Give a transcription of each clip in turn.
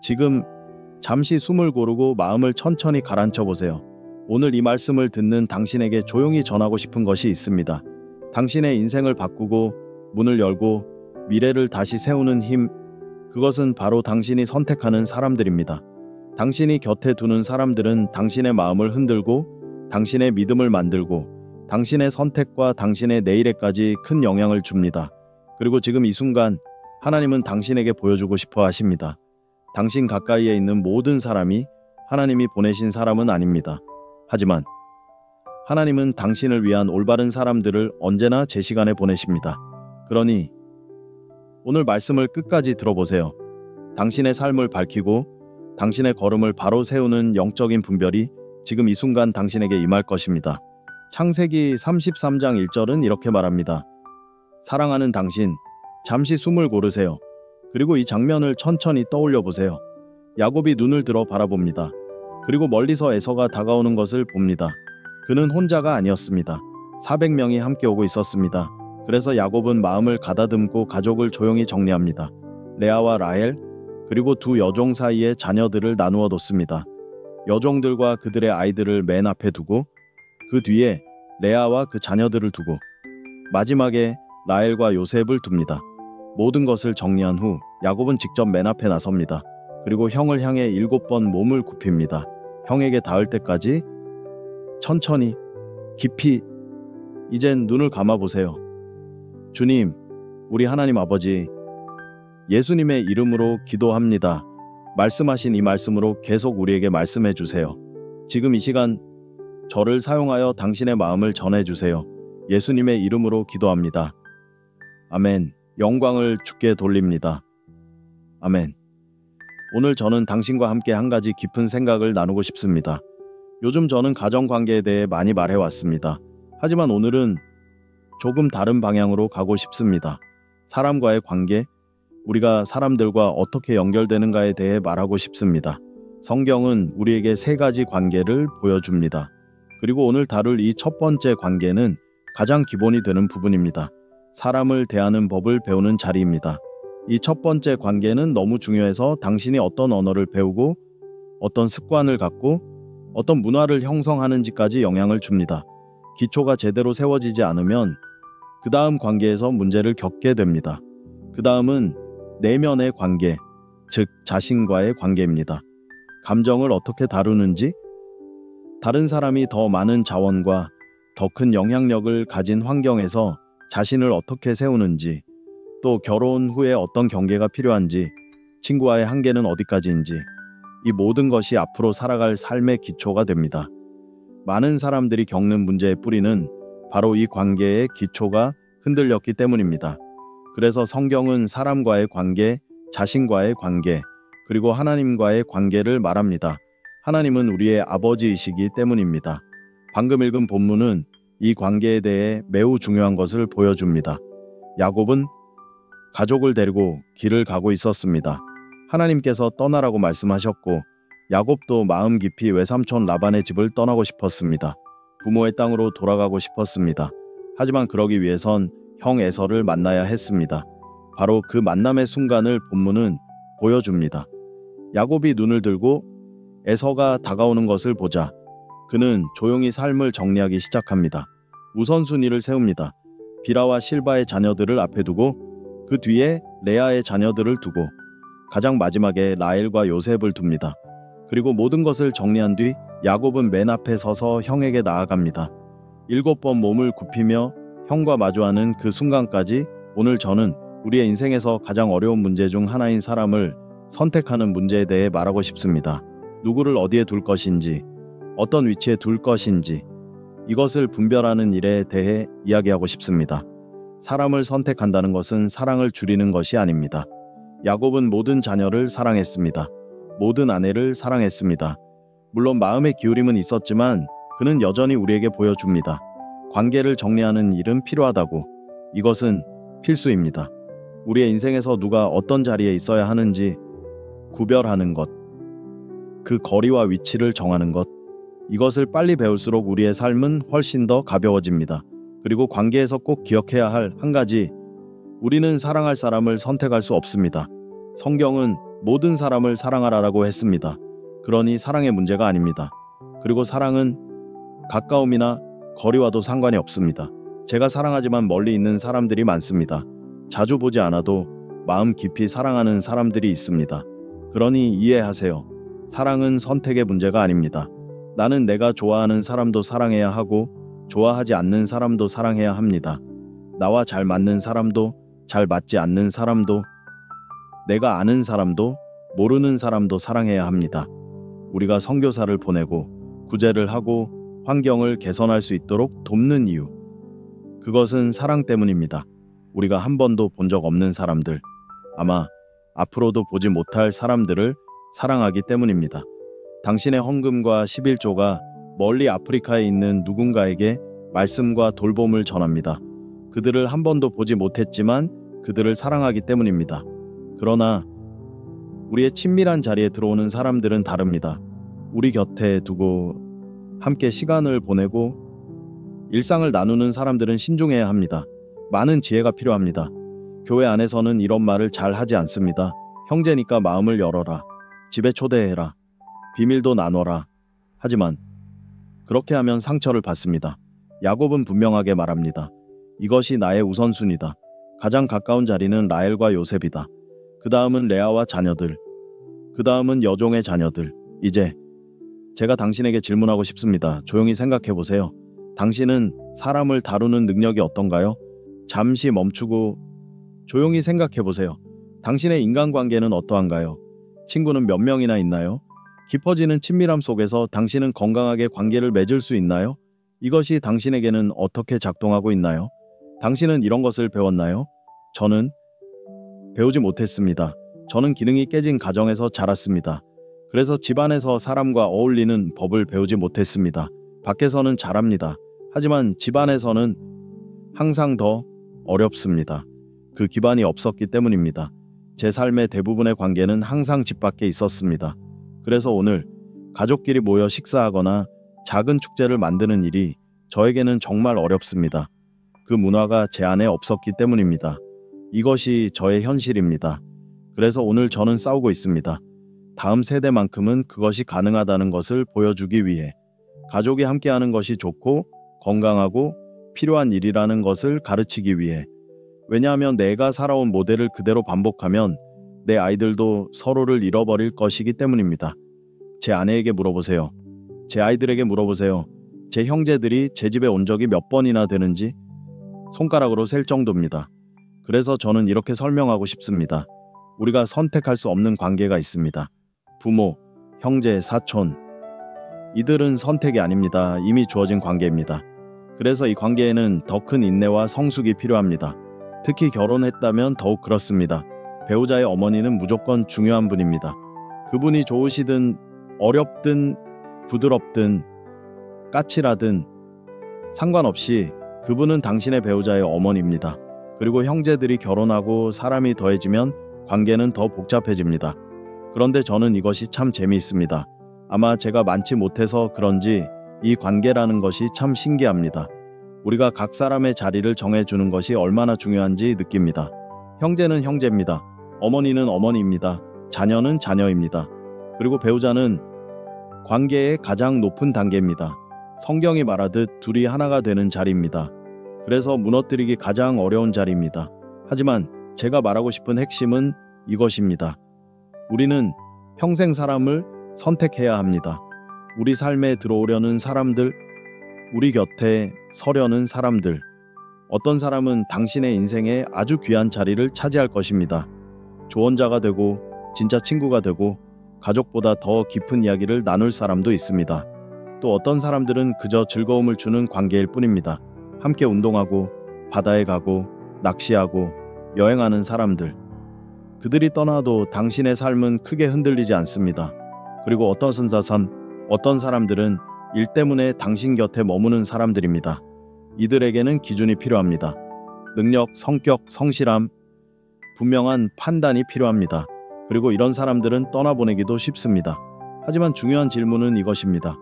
지금 잠시 숨을 고르고 마음을 천천히 가라앉혀 보세요. 오늘 이 말씀을 듣는 당신에게 조용히 전하고 싶은 것이 있습니다. 당신의 인생을 바꾸고 문을 열고 미래를 다시 세우는 힘, 그것은 바로 당신이 선택하는 사람들입니다. 당신이 곁에 두는 사람들은 당신의 마음을 흔들고 당신의 믿음을 만들고 당신의 선택과 당신의 내일에까지 큰 영향을 줍니다. 그리고 지금 이 순간 하나님은 당신에게 보여주고 싶어 하십니다. 당신 가까이에 있는 모든 사람이 하나님이 보내신 사람은 아닙니다. 하지만 하나님은 당신을 위한 올바른 사람들을 언제나 제 시간에 보내십니다. 그러니 오늘 말씀을 끝까지 들어보세요. 당신의 삶을 밝히고 당신의 걸음을 바로 세우는 영적인 분별이 지금 이 순간 당신에게 임할 것입니다. 창세기 33장 1절은 이렇게 말합니다. 사랑하는 당신, 잠시 숨을 고르세요. 그리고 이 장면을 천천히 떠올려 보세요. 야곱이 눈을 들어 바라봅니다. 그리고 멀리서 에서가 다가오는 것을 봅니다. 그는 혼자가 아니었습니다. 400명이 함께 오고 있었습니다. 그래서 야곱은 마음을 가다듬고 가족을 조용히 정리합니다. 레아와 라헬, 그리고 두 여종 사이에 자녀들을 나누어 뒀습니다. 여종들과 그들의 아이들을 맨 앞에 두고 그 뒤에 레아와 그 자녀들을 두고 마지막에 라헬과 요셉을 둡니다. 모든 것을 정리한 후 야곱은 직접 맨 앞에 나섭니다. 그리고 형을 향해 7번 몸을 굽힙니다. 형에게 닿을 때까지 천천히, 깊이. 이젠 눈을 감아보세요. 주님, 우리 하나님 아버지, 예수님의 이름으로 기도합니다. 말씀하신 이 말씀으로 계속 우리에게 말씀해 주세요. 지금 이 시간 저를 사용하여 당신의 마음을 전해 주세요. 예수님의 이름으로 기도합니다. 아멘. 영광을 주께 돌립니다. 아멘. 오늘 저는 당신과 함께 한 가지 깊은 생각을 나누고 싶습니다. 요즘 저는 가정관계에 대해 많이 말해왔습니다. 하지만 오늘은 조금 다른 방향으로 가고 싶습니다. 사람과의 관계, 우리가 사람들과 어떻게 연결되는가에 대해 말하고 싶습니다. 성경은 우리에게 3가지 관계를 보여줍니다. 그리고 오늘 다룰 이 첫 번째 관계는 가장 기본이 되는 부분입니다. 사람을 대하는 법을 배우는 자리입니다. 이 첫 번째 관계는 너무 중요해서 당신이 어떤 언어를 배우고 어떤 습관을 갖고 어떤 문화를 형성하는지까지 영향을 줍니다. 기초가 제대로 세워지지 않으면 그 다음 관계에서 문제를 겪게 됩니다. 그 다음은 내면의 관계, 즉 자신과의 관계입니다. 감정을 어떻게 다루는지, 다른 사람이 더 많은 자원과 더 큰 영향력을 가진 환경에서 자신을 어떻게 세우는지, 또 결혼 후에 어떤 경계가 필요한지, 친구와의 한계는 어디까지인지, 이 모든 것이 앞으로 살아갈 삶의 기초가 됩니다. 많은 사람들이 겪는 문제의 뿌리는 바로 이 관계의 기초가 흔들렸기 때문입니다. 그래서 성경은 사람과의 관계, 자신과의 관계, 그리고 하나님과의 관계를 말합니다. 하나님은 우리의 아버지이시기 때문입니다. 방금 읽은 본문은 이 관계에 대해 매우 중요한 것을 보여줍니다. 야곱은 가족을 데리고 길을 가고 있었습니다. 하나님께서 떠나라고 말씀하셨고 야곱도 마음 깊이 외삼촌 라반의 집을 떠나고 싶었습니다. 부모의 땅으로 돌아가고 싶었습니다. 하지만 그러기 위해선 형 에서를 만나야 했습니다. 바로 그 만남의 순간을 본문은 보여줍니다. 야곱이 눈을 들고 에서가 다가오는 것을 보자 그는 조용히 삶을 정리하기 시작합니다. 우선순위를 세웁니다. 비라와 실바의 자녀들을 앞에 두고 그 뒤에 레아의 자녀들을 두고 가장 마지막에 라헬과 요셉을 둡니다. 그리고 모든 것을 정리한 뒤 야곱은 맨 앞에 서서 형에게 나아갑니다. 7번 몸을 굽히며 형과 마주하는 그 순간까지 오늘 저는 우리의 인생에서 가장 어려운 문제 중 하나인 사람을 선택하는 문제에 대해 말하고 싶습니다. 누구를 어디에 둘 것인지, 어떤 위치에 둘 것인지, 이것을 분별하는 일에 대해 이야기하고 싶습니다. 사람을 선택한다는 것은 사랑을 줄이는 것이 아닙니다. 야곱은 모든 자녀를 사랑했습니다. 모든 아내를 사랑했습니다. 물론 마음의 기울임은 있었지만 그는 여전히 우리에게 보여줍니다. 관계를 정리하는 일은 필요하다고. 이것은 필수입니다. 우리의 인생에서 누가 어떤 자리에 있어야 하는지 구별하는 것, 그 거리와 위치를 정하는 것, 이것을 빨리 배울수록 우리의 삶은 훨씬 더 가벼워집니다. 그리고 관계에서 꼭 기억해야 할 한 가지, 우리는 사랑할 사람을 선택할 수 없습니다. 성경은 모든 사람을 사랑하라라고 했습니다. 그러니 사랑의 문제가 아닙니다. 그리고 사랑은 가까움이나 거리와도 상관이 없습니다. 제가 사랑하지만 멀리 있는 사람들이 많습니다. 자주 보지 않아도 마음 깊이 사랑하는 사람들이 있습니다. 그러니 이해하세요. 사랑은 선택의 문제가 아닙니다. 나는 내가 좋아하는 사람도 사랑해야 하고 좋아하지 않는 사람도 사랑해야 합니다. 나와 잘 맞는 사람도 잘 맞지 않는 사람도 내가 아는 사람도 모르는 사람도 사랑해야 합니다. 우리가 선교사를 보내고 구제를 하고 환경을 개선할 수 있도록 돕는 이유. 그것은 사랑 때문입니다. 우리가 한 번도 본 적 없는 사람들, 아마 앞으로도 보지 못할 사람들을 사랑하기 때문입니다. 당신의 헌금과 11조가 멀리 아프리카에 있는 누군가에게 말씀과 돌봄을 전합니다. 그들을 한 번도 보지 못했지만 그들을 사랑하기 때문입니다. 그러나 우리의 친밀한 자리에 들어오는 사람들은 다릅니다. 우리 곁에 두고 함께 시간을 보내고 일상을 나누는 사람들은 신중해야 합니다. 많은 지혜가 필요합니다. 교회 안에서는 이런 말을 잘 하지 않습니다. 형제니까 마음을 열어라. 집에 초대해라. 비밀도 나눠라. 하지만 그렇게 하면 상처를 받습니다. 야곱은 분명하게 말합니다. 이것이 나의 우선순위다. 가장 가까운 자리는 라헬과 요셉이다. 그 다음은 레아와 자녀들. 그 다음은 여종의 자녀들. 이제 제가 당신에게 질문하고 싶습니다. 조용히 생각해 보세요. 당신은 사람을 다루는 능력이 어떤가요? 잠시 멈추고 조용히 생각해 보세요. 당신의 인간관계는 어떠한가요? 친구는 몇 명이나 있나요? 깊어지는 친밀함 속에서 당신은 건강하게 관계를 맺을 수 있나요? 이것이 당신에게는 어떻게 작동하고 있나요? 당신은 이런 것을 배웠나요? 저는 배우지 못했습니다. 저는 기능이 깨진 가정에서 자랐습니다. 그래서 집안에서 사람과 어울리는 법을 배우지 못했습니다. 밖에서는 잘합니다. 하지만 집안에서는 항상 더 어렵습니다. 그 기반이 없었기 때문입니다. 제 삶의 대부분의 관계는 항상 집 밖에 있었습니다. 그래서 오늘 가족끼리 모여 식사하거나 작은 축제를 만드는 일이 저에게는 정말 어렵습니다. 그 문화가 제 안에 없었기 때문입니다. 이것이 저의 현실입니다. 그래서 오늘 저는 싸우고 있습니다. 다음 세대만큼은 그것이 가능하다는 것을 보여주기 위해 가족이 함께하는 것이 좋고 건강하고 필요한 일이라는 것을 가르치기 위해 왜냐하면 내가 살아온 모델을 그대로 반복하면 내 아이들도 서로를 잃어버릴 것이기 때문입니다. 제 아내에게 물어보세요. 제 아이들에게 물어보세요. 제 형제들이 제 집에 온 적이 몇 번이나 되는지 손가락으로 셀 정도입니다. 그래서 저는 이렇게 설명하고 싶습니다. 우리가 선택할 수 없는 관계가 있습니다. 부모, 형제, 사촌. 이들은 선택이 아닙니다. 이미 주어진 관계입니다. 그래서 이 관계에는 더 큰 인내와 성숙이 필요합니다. 특히 결혼했다면 더욱 그렇습니다. 배우자의 어머니는 무조건 중요한 분입니다. 그분이 좋으시든 어렵든 부드럽든 까칠하든 상관없이 그분은 당신의 배우자의 어머니입니다. 그리고 형제들이 결혼하고 사람이 더해지면 관계는 더 복잡해집니다. 그런데 저는 이것이 참 재미있습니다. 아마 제가 많지 못해서 그런지 이 관계라는 것이 참 신기합니다. 우리가 각 사람의 자리를 정해주는 것이 얼마나 중요한지 느낍니다. 형제는 형제입니다. 어머니는 어머니입니다. 자녀는 자녀입니다. 그리고 배우자는 관계의 가장 높은 단계입니다. 성경이 말하듯 둘이 하나가 되는 자리입니다. 그래서 무너뜨리기 가장 어려운 자리입니다. 하지만 제가 말하고 싶은 핵심은 이것입니다. 우리는 평생 사람을 선택해야 합니다. 우리 삶에 들어오려는 사람들, 우리 곁에 서려는 사람들. 어떤 사람은 당신의 인생에 아주 귀한 자리를 차지할 것입니다. 조언자가 되고 진짜 친구가 되고 가족보다 더 깊은 이야기를 나눌 사람도 있습니다. 또 어떤 사람들은 그저 즐거움을 주는 관계일 뿐입니다. 함께 운동하고 바다에 가고 낚시하고 여행하는 사람들. 그들이 떠나도 당신의 삶은 크게 흔들리지 않습니다. 그리고 어떤 사람들은 일 때문에 당신 곁에 머무는 사람들입니다. 이들에게는 기준이 필요합니다. 능력, 성격, 성실함, 분명한 판단이 필요합니다. 그리고 이런 사람들은 떠나보내기도 쉽습니다. 하지만 중요한 질문은 이것입니다.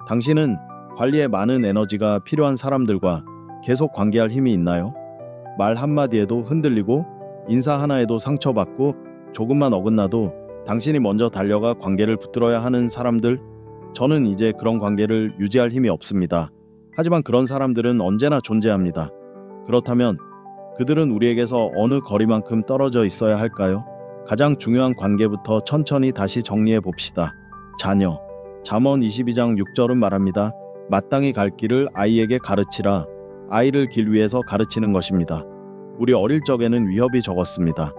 당신은 관리에 많은 에너지가 필요한 사람들과 계속 관계할 힘이 있나요? 말 한마디에도 흔들리고 인사 하나에도 상처받고 조금만 어긋나도 당신이 먼저 달려가 관계를 붙들어야 하는 사람들, 저는 이제 그런 관계를 유지할 힘이 없습니다. 하지만 그런 사람들은 언제나 존재합니다. 그렇다면 그들은 우리에게서 어느 거리만큼 떨어져 있어야 할까요? 가장 중요한 관계부터 천천히 다시 정리해 봅시다. 자녀. 잠언 22장 6절은 말합니다. 마땅히 갈 길을 아이에게 가르치라. 아이를 길 위에서 가르치는 것입니다. 우리 어릴 적에는 위협이 적었습니다.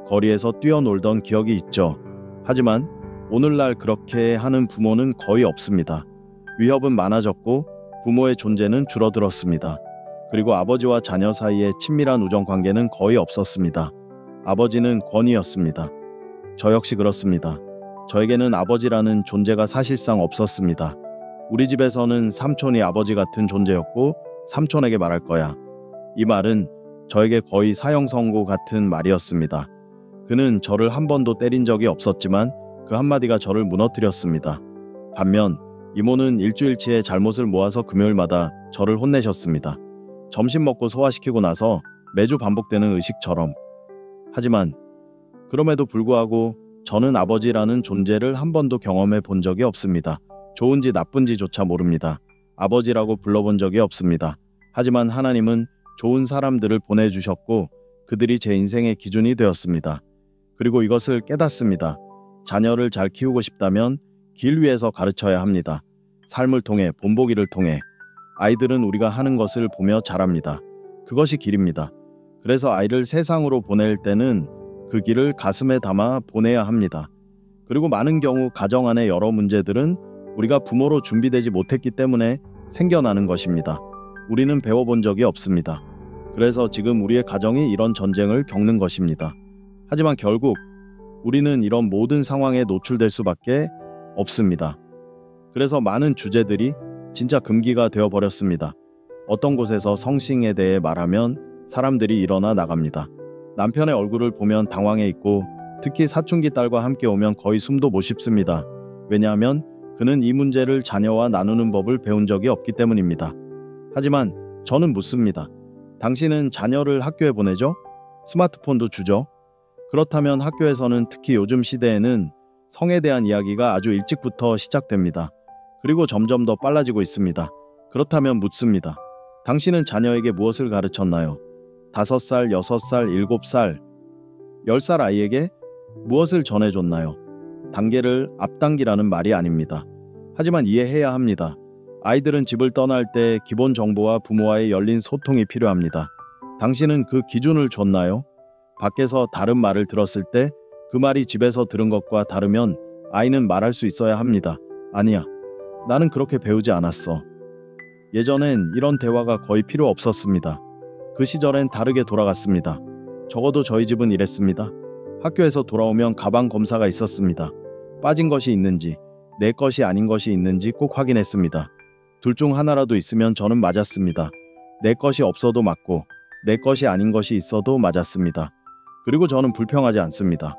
거리에서 뛰어놀던 기억이 있죠. 하지만 오늘날 그렇게 하는 부모는 거의 없습니다. 위협은 많아졌고 부모의 존재는 줄어들었습니다. 그리고 아버지와 자녀 사이의 친밀한 우정 관계는 거의 없었습니다. 아버지는 권위였습니다. 저 역시 그렇습니다. 저에게는 아버지라는 존재가 사실상 없었습니다. 우리 집에서는 삼촌이 아버지 같은 존재였고 삼촌에게 말할 거야. 이 말은 저에게 거의 사형 선고 같은 말이었습니다. 그는 저를 한 번도 때린 적이 없었지만 그 한마디가 저를 무너뜨렸습니다. 반면 이모는 일주일치의 잘못을 모아서 금요일마다 저를 혼내셨습니다. 점심 먹고 소화시키고 나서 매주 반복되는 의식처럼. 하지만 그럼에도 불구하고 저는 아버지라는 존재를 한 번도 경험해 본 적이 없습니다. 좋은지 나쁜지조차 모릅니다. 아버지라고 불러본 적이 없습니다. 하지만 하나님은 좋은 사람들을 보내주셨고 그들이 제 인생의 기준이 되었습니다. 그리고 이것을 깨닫습니다. 자녀를 잘 키우고 싶다면 길 위에서 가르쳐야 합니다. 삶을 통해, 본보기를 통해. 아이들은 우리가 하는 것을 보며 자랍니다. 그것이 길입니다. 그래서 아이를 세상으로 보낼 때는 그 길을 가슴에 담아 보내야 합니다. 그리고 많은 경우 가정 안의 여러 문제들은 우리가 부모로 준비되지 못했기 때문에 생겨나는 것입니다. 우리는 배워본 적이 없습니다. 그래서 지금 우리의 가정이 이런 전쟁을 겪는 것입니다. 하지만 결국 우리는 이런 모든 상황에 노출될 수밖에 없습니다. 그래서 많은 주제들이 진짜 금기가 되어버렸습니다. 어떤 곳에서 성싱에 대해 말하면 사람들이 일어나 나갑니다. 남편의 얼굴을 보면 당황해 있고 특히 사춘기 딸과 함께 오면 거의 숨도 못 쉽습니다. 왜냐하면 그는 이 문제를 자녀와 나누는 법을 배운 적이 없기 때문입니다. 하지만 저는 묻습니다. 당신은 자녀를 학교에 보내죠? 스마트폰도 주죠? 그렇다면 학교에서는 특히 요즘 시대에는 성에 대한 이야기가 아주 일찍부터 시작됩니다. 그리고 점점 더 빨라지고 있습니다. 그렇다면 묻습니다. 당신은 자녀에게 무엇을 가르쳤나요? 5살, 6살, 7살, 10살 아이에게 무엇을 전해줬나요? 단계를 앞당기라는 말이 아닙니다. 하지만 이해해야 합니다. 아이들은 집을 떠날 때 기본 정보와 부모와의 열린 소통이 필요합니다. 당신은 그 기준을 줬나요? 밖에서 다른 말을 들었을 때 그 말이 집에서 들은 것과 다르면 아이는 말할 수 있어야 합니다. 아니야, 나는 그렇게 배우지 않았어. 예전엔 이런 대화가 거의 필요 없었습니다. 그 시절엔 다르게 돌아갔습니다. 적어도 저희 집은 이랬습니다. 학교에서 돌아오면 가방 검사가 있었습니다. 빠진 것이 있는지, 내 것이 아닌 것이 있는지 꼭 확인했습니다. 둘 중 하나라도 있으면 저는 맞았습니다. 내 것이 없어도 맞고 내 것이 아닌 것이 있어도 맞았습니다. 그리고 저는 불평하지 않습니다.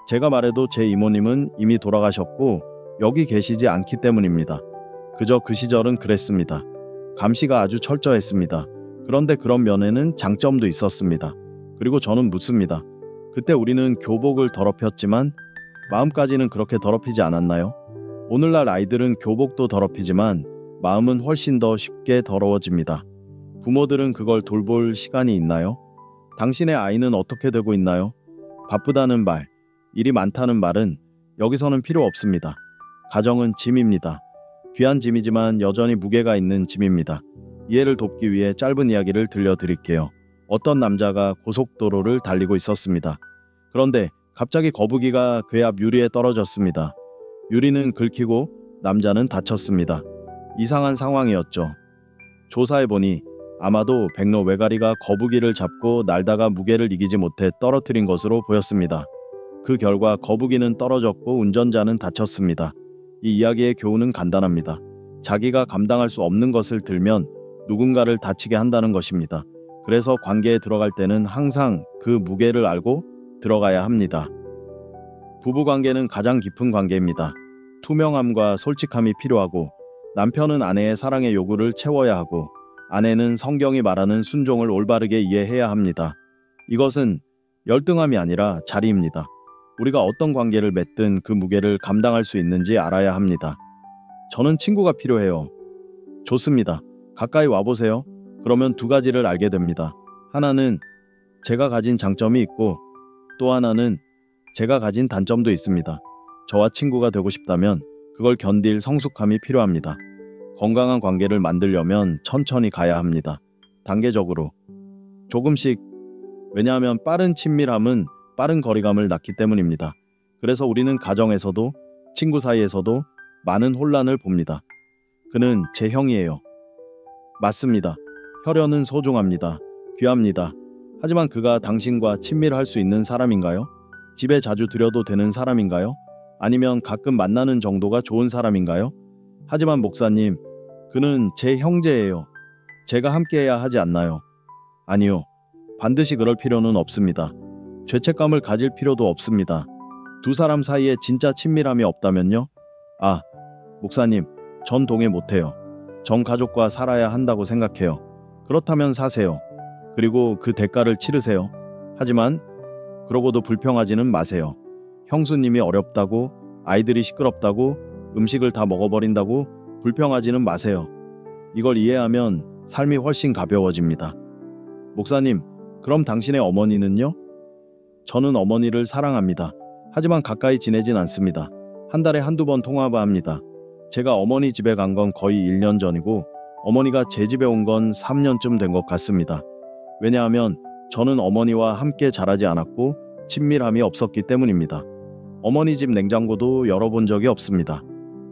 제가 말해도 제 이모님은 이미 돌아가셨고 여기 계시지 않기 때문입니다. 그저 그 시절은 그랬습니다. 감시가 아주 철저했습니다. 그런데 그런 면에는 장점도 있었습니다. 그리고 저는 묻습니다. 그때 우리는 교복을 더럽혔지만 마음까지는 그렇게 더럽히지 않았나요? 오늘날 아이들은 교복도 더럽히지만 마음은 훨씬 더 쉽게 더러워집니다. 부모들은 그걸 돌볼 시간이 있나요? 당신의 아이는 어떻게 되고 있나요? 바쁘다는 말, 일이 많다는 말은 여기서는 필요 없습니다. 가정은 짐입니다. 귀한 짐이지만 여전히 무게가 있는 짐입니다. 이해를 돕기 위해 짧은 이야기를 들려드릴게요. 어떤 남자가 고속도로를 달리고 있었습니다. 그런데 갑자기 거북이가 그의 앞 유리에 떨어졌습니다. 유리는 긁히고 남자는 다쳤습니다. 이상한 상황이었죠. 조사해보니 아마도 백로 외가리가 거북이를 잡고 날다가 무게를 이기지 못해 떨어뜨린 것으로 보였습니다. 그 결과 거북이는 떨어졌고 운전자는 다쳤습니다. 이 이야기의 교훈은 간단합니다. 자기가 감당할 수 없는 것을 들면 누군가를 다치게 한다는 것입니다. 그래서 관계에 들어갈 때는 항상 그 무게를 알고 들어가야 합니다. 부부관계는 가장 깊은 관계입니다. 투명함과 솔직함이 필요하고 남편은 아내의 사랑의 요구를 채워야 하고 아내는 성경이 말하는 순종을 올바르게 이해해야 합니다. 이것은 열등함이 아니라 자리입니다. 우리가 어떤 관계를 맺든 그 무게를 감당할 수 있는지 알아야 합니다. 저는 친구가 필요해요. 좋습니다. 가까이 와보세요. 그러면 두 가지를 알게 됩니다. 하나는 제가 가진 장점이 있고 또 하나는 제가 가진 단점도 있습니다. 저와 친구가 되고 싶다면 그걸 견딜 성숙함이 필요합니다. 건강한 관계를 만들려면 천천히 가야 합니다. 단계적으로. 조금씩. 왜냐하면 빠른 친밀함은 빠른 거리감을 낳기 때문입니다. 그래서 우리는 가정에서도 친구 사이에서도 많은 혼란을 봅니다. 그는 제 형이에요. 맞습니다. 혈연은 소중합니다. 귀합니다. 하지만 그가 당신과 친밀할 수 있는 사람인가요? 집에 자주 들여도 되는 사람인가요? 아니면 가끔 만나는 정도가 좋은 사람인가요? 하지만 목사님, 그는 제 형제예요. 제가 함께해야 하지 않나요? 아니요. 반드시 그럴 필요는 없습니다. 죄책감을 가질 필요도 없습니다. 두 사람 사이에 진짜 친밀함이 없다면요? 아, 목사님, 전 동의 못해요. 전 가족과 살아야 한다고 생각해요. 그렇다면 사세요. 그리고 그 대가를 치르세요. 하지만 그러고도 불평하지는 마세요. 형수님이 어렵다고, 아이들이 시끄럽다고, 음식을 다 먹어버린다고 불평하지는 마세요. 이걸 이해하면 삶이 훨씬 가벼워집니다. 목사님, 그럼 당신의 어머니는요? 저는 어머니를 사랑합니다. 하지만 가까이 지내진 않습니다. 한 달에 한두 번 통화만 합니다. 제가 어머니 집에 간 건 거의 1년 전이고 어머니가 제 집에 온 건 3년쯤 된 것 같습니다. 왜냐하면 저는 어머니와 함께 자라지 않았고 친밀함이 없었기 때문입니다. 어머니 집 냉장고도 열어본 적이 없습니다.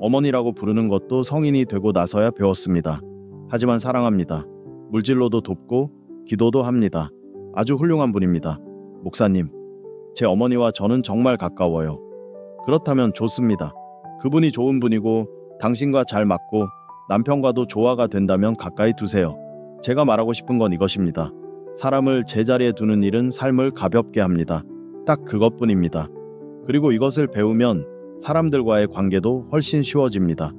어머니라고 부르는 것도 성인이 되고 나서야 배웠습니다. 하지만 사랑합니다. 물질로도 돕고 기도도 합니다. 아주 훌륭한 분입니다. 목사님, 제 어머니와 저는 정말 가까워요. 그렇다면 좋습니다. 그분이 좋은 분이고 당신과 잘 맞고 남편과도 조화가 된다면 가까이 두세요. 제가 말하고 싶은 건 이것입니다. 사람을 제자리에 두는 일은 삶을 가볍게 합니다. 딱 그것뿐입니다. 그리고 이것을 배우면 사람들과의 관계도 훨씬 쉬워집니다.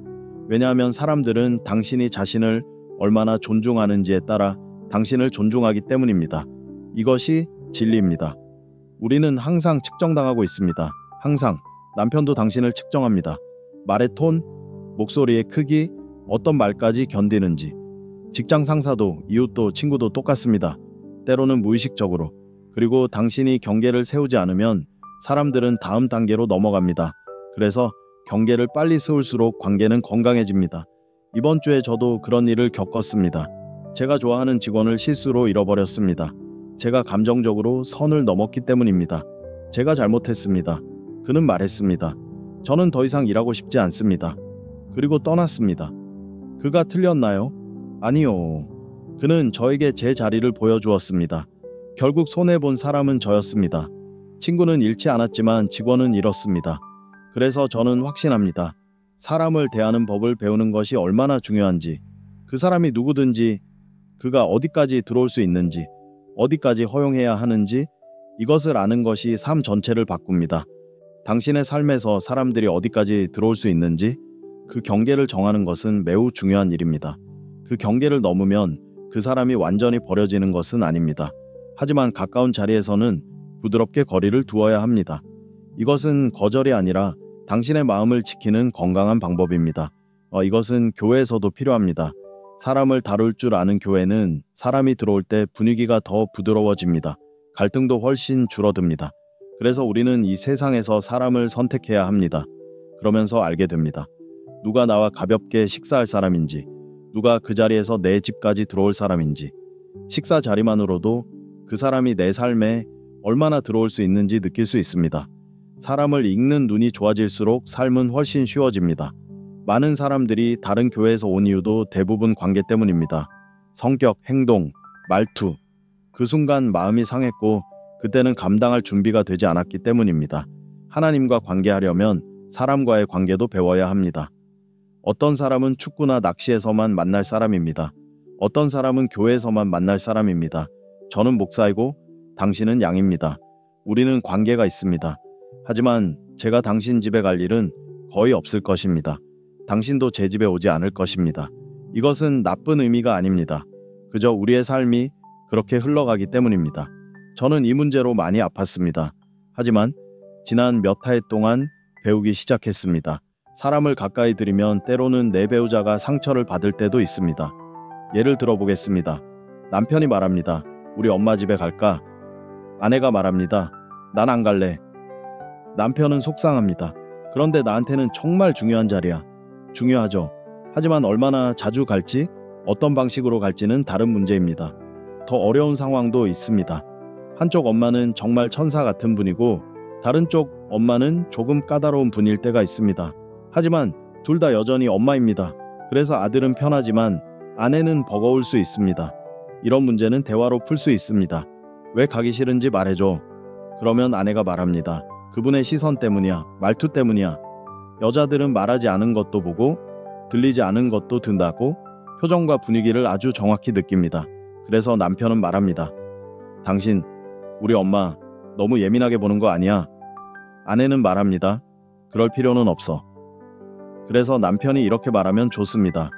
왜냐하면 사람들은 당신이 자신을 얼마나 존중하는지에 따라 당신을 존중하기 때문입니다. 이것이 진리입니다. 우리는 항상 측정당하고 있습니다. 항상. 남편도 당신을 측정합니다. 말의 톤, 목소리의 크기, 어떤 말까지 견디는지. 직장 상사도 이웃도 친구도 똑같습니다. 때로는 무의식적으로. 그리고 당신이 경계를 세우지 않으면 사람들은 다음 단계로 넘어갑니다. 그래서 경계를 빨리 세울수록 관계는 건강해집니다. 이번 주에 저도 그런 일을 겪었습니다. 제가 좋아하는 직원을 실수로 잃어버렸습니다. 제가 감정적으로 선을 넘었기 때문입니다. 제가 잘못했습니다. 그는 말했습니다. 저는 더 이상 일하고 싶지 않습니다. 그리고 떠났습니다. 그가 틀렸나요? 아니요. 그는 저에게 제 자리를 보여주었습니다. 결국 손해본 사람은 저였습니다. 친구는 잃지 않았지만 직원은 잃었습니다. 그래서 저는 확신합니다. 사람을 대하는 법을 배우는 것이 얼마나 중요한지, 그 사람이 누구든지 그가 어디까지 들어올 수 있는지, 어디까지 허용해야 하는지 이것을 아는 것이 삶 전체를 바꿉니다. 당신의 삶에서 사람들이 어디까지 들어올 수 있는지 그 경계를 정하는 것은 매우 중요한 일입니다. 그 경계를 넘으면 그 사람이 완전히 버려지는 것은 아닙니다. 하지만 가까운 자리에서는 부드럽게 거리를 두어야 합니다. 이것은 거절이 아니라 당신의 마음을 지키는 건강한 방법입니다. 이것은 교회에서도 필요합니다. 사람을 다룰 줄 아는 교회는 사람이 들어올 때 분위기가 더 부드러워집니다. 갈등도 훨씬 줄어듭니다. 그래서 우리는 이 세상에서 사람을 선택해야 합니다. 그러면서 알게 됩니다. 누가 나와 가볍게 식사할 사람인지, 누가 그 자리에서 내 집까지 들어올 사람인지, 식사 자리만으로도 그 사람이 내 삶에 얼마나 들어올 수 있는지 느낄 수 있습니다. 사람을 읽는 눈이 좋아질수록 삶은 훨씬 쉬워집니다. 많은 사람들이 다른 교회에서 온 이유도 대부분 관계 때문입니다. 성격, 행동, 말투. 그 순간 마음이 상했고 그때는 감당할 준비가 되지 않았기 때문입니다. 하나님과 관계하려면 사람과의 관계도 배워야 합니다. 어떤 사람은 축구나 낚시에서만 만날 사람입니다. 어떤 사람은 교회에서만 만날 사람입니다. 저는 목사이고 당신은 양입니다. 우리는 관계가 있습니다. 하지만 제가 당신 집에 갈 일은 거의 없을 것입니다. 당신도 제 집에 오지 않을 것입니다. 이것은 나쁜 의미가 아닙니다. 그저 우리의 삶이 그렇게 흘러가기 때문입니다. 저는 이 문제로 많이 아팠습니다. 하지만 지난 몇 해 동안 배우기 시작했습니다. 사람을 가까이 들이면 때로는 내 배우자가 상처를 받을 때도 있습니다. 예를 들어보겠습니다. 남편이 말합니다. 우리 엄마 집에 갈까? 아내가 말합니다. 난 안 갈래. 남편은 속상합니다. 그런데 나한테는 정말 중요한 자리야. 중요하죠. 하지만 얼마나 자주 갈지, 어떤 방식으로 갈지는 다른 문제입니다. 더 어려운 상황도 있습니다. 한쪽 엄마는 정말 천사 같은 분이고 다른 쪽 엄마는 조금 까다로운 분일 때가 있습니다. 하지만 둘 다 여전히 엄마입니다. 그래서 아들은 편하지만 아내는 버거울 수 있습니다. 이런 문제는 대화로 풀 수 있습니다. 왜 가기 싫은지 말해줘. 그러면 아내가 말합니다. 그분의 시선 때문이야. 말투 때문이야. 여자들은 말하지 않은 것도 보고 들리지 않은 것도 든다고 표정과 분위기를 아주 정확히 느낍니다. 그래서 남편은 말합니다. 당신, 우리 엄마 너무 예민하게 보는 거 아니야? 아내는 말합니다. 그럴 필요는 없어. 그래서 남편이 이렇게 말하면 좋습니다.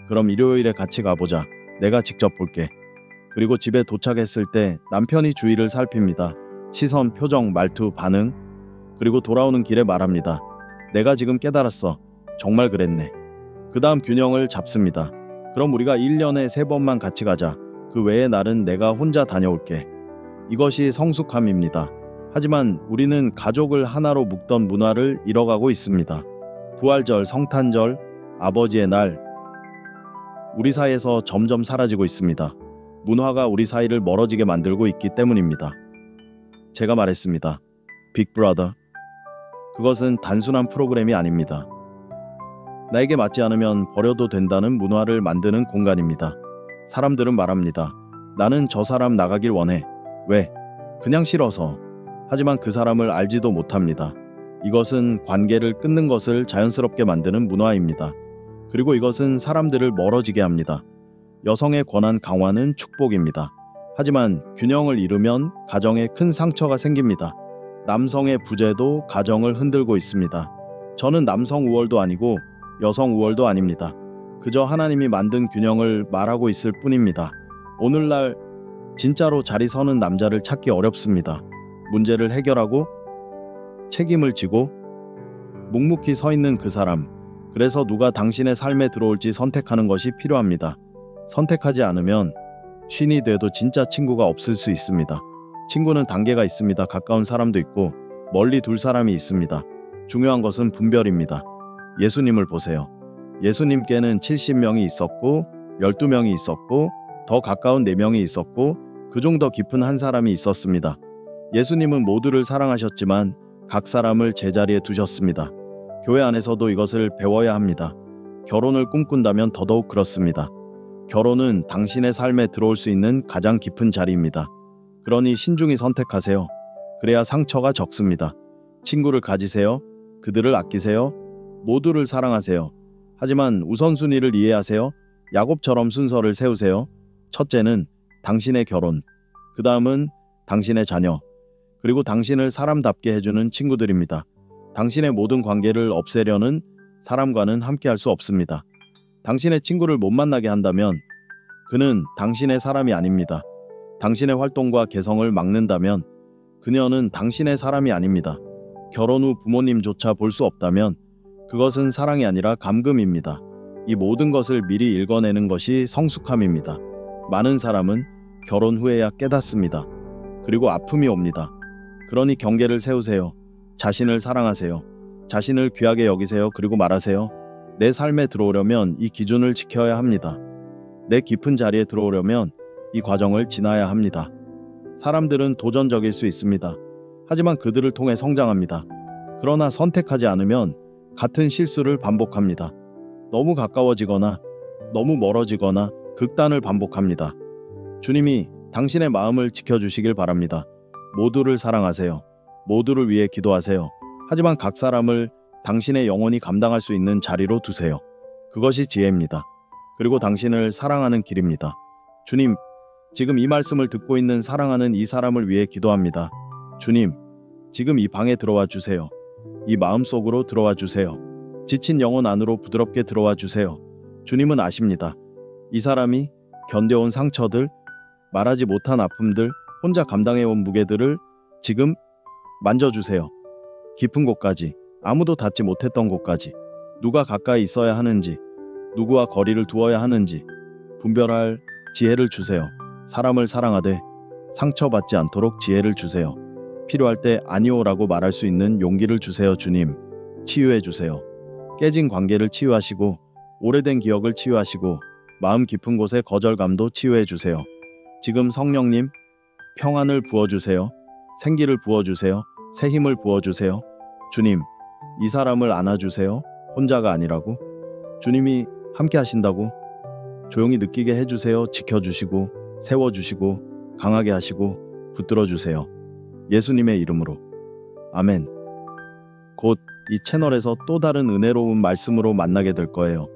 그럼 일요일에 같이 가보자. 내가 직접 볼게. 그리고 집에 도착했을 때 남편이 주위를 살핍니다. 시선, 표정, 말투, 반응. 그리고 돌아오는 길에 말합니다. 내가 지금 깨달았어. 정말 그랬네. 그 다음 균형을 잡습니다. 그럼 우리가 1년에 3번만 같이 가자. 그 외의 날은 내가 혼자 다녀올게. 이것이 성숙함입니다. 하지만 우리는 가족을 하나로 묶던 문화를 잃어가고 있습니다. 부활절, 성탄절, 아버지의 날, 우리 사이에서 점점 사라지고 있습니다. 문화가 우리 사이를 멀어지게 만들고 있기 때문입니다. 제가 말했습니다. 빅브라더. 그것은 단순한 프로그램이 아닙니다. 나에게 맞지 않으면 버려도 된다는 문화를 만드는 공간입니다. 사람들은 말합니다. 나는 저 사람 나가길 원해. 왜? 그냥 싫어서. 하지만 그 사람을 알지도 못합니다. 이것은 관계를 끊는 것을 자연스럽게 만드는 문화입니다. 그리고 이것은 사람들을 멀어지게 합니다. 여성의 권한 강화는 축복입니다. 하지만 균형을 잃으면 가정에 큰 상처가 생깁니다. 남성의 부재도 가정을 흔들고 있습니다. 저는 남성 우월도 아니고 여성 우월도 아닙니다. 그저 하나님이 만든 균형을 말하고 있을 뿐입니다. 오늘날 진짜로 자리 서는 남자를 찾기 어렵습니다. 문제를 해결하고 책임을 지고 묵묵히 서 있는 그 사람. 그래서 누가 당신의 삶에 들어올지 선택하는 것이 필요합니다. 선택하지 않으면 쉰이 돼도 진짜 친구가 없을 수 있습니다. 친구는 단계가 있습니다. 가까운 사람도 있고 멀리 둘 사람이 있습니다. 중요한 것은 분별입니다. 예수님을 보세요. 예수님께는 70명이 있었고 12명이 있었고 더 가까운 4명이 있었고 그중 더 깊은 한 사람이 있었습니다. 예수님은 모두를 사랑하셨지만 각 사람을 제자리에 두셨습니다. 교회 안에서도 이것을 배워야 합니다. 결혼을 꿈꾼다면 더더욱 그렇습니다. 결혼은 당신의 삶에 들어올 수 있는 가장 깊은 자리입니다. 그러니 신중히 선택하세요. 그래야 상처가 적습니다. 친구를 가지세요. 그들을 아끼세요. 모두를 사랑하세요. 하지만 우선순위를 이해하세요. 야곱처럼 순서를 세우세요. 첫째는 당신의 결혼, 그 다음은 당신의 자녀, 그리고 당신을 사람답게 해주는 친구들입니다. 당신의 모든 관계를 없애려는 사람과는 함께할 수 없습니다. 당신의 친구를 못 만나게 한다면 그는 당신의 사람이 아닙니다. 당신의 활동과 개성을 막는다면 그녀는 당신의 사람이 아닙니다. 결혼 후 부모님조차 볼 수 없다면 그것은 사랑이 아니라 감금입니다. 이 모든 것을 미리 읽어내는 것이 성숙함입니다. 많은 사람은 결혼 후에야 깨닫습니다. 그리고 아픔이 옵니다. 그러니 경계를 세우세요. 자신을 사랑하세요. 자신을 귀하게 여기세요. 그리고 말하세요. 내 삶에 들어오려면 이 기준을 지켜야 합니다. 내 깊은 자리에 들어오려면 이 과정을 지나야 합니다. 사람들은 도전적일 수 있습니다. 하지만 그들을 통해 성장합니다. 그러나 선택하지 않으면 같은 실수를 반복합니다. 너무 가까워지거나 너무 멀어지거나 극단을 반복합니다. 주님이 당신의 마음을 지켜주시길 바랍니다. 모두를 사랑하세요. 모두를 위해 기도하세요. 하지만 각 사람을 당신의 영혼이 감당할 수 있는 자리로 두세요. 그것이 지혜입니다. 그리고 당신을 사랑하는 길입니다. 주님, 지금 이 말씀을 듣고 있는 사랑하는 이 사람을 위해 기도합니다. 주님, 지금 이 방에 들어와 주세요. 이 마음 속으로 들어와 주세요. 지친 영혼 안으로 부드럽게 들어와 주세요. 주님은 아십니다. 이 사람이 견뎌온 상처들, 말하지 못한 아픔들, 혼자 감당해온 무게들을 지금 만져주세요. 깊은 곳까지, 아무도 닿지 못했던 곳까지, 누가 가까이 있어야 하는지, 누구와 거리를 두어야 하는지 분별할 지혜를 주세요. 사람을 사랑하되 상처받지 않도록 지혜를 주세요. 필요할 때 아니오라고 말할 수 있는 용기를 주세요. 주님, 치유해 주세요. 깨진 관계를 치유하시고 오래된 기억을 치유하시고 마음 깊은 곳의 거절감도 치유해 주세요. 지금 성령님, 평안을 부어주세요. 생기를 부어주세요. 새 힘을 부어주세요. 주님, 이 사람을 안아주세요. 혼자가 아니라고. 주님이 함께 하신다고. 조용히 느끼게 해주세요. 지켜주시고 세워주시고 강하게 하시고 붙들어주세요. 예수님의 이름으로. 아멘. 곧 이 채널에서 또 다른 은혜로운 말씀으로 만나게 될 거예요.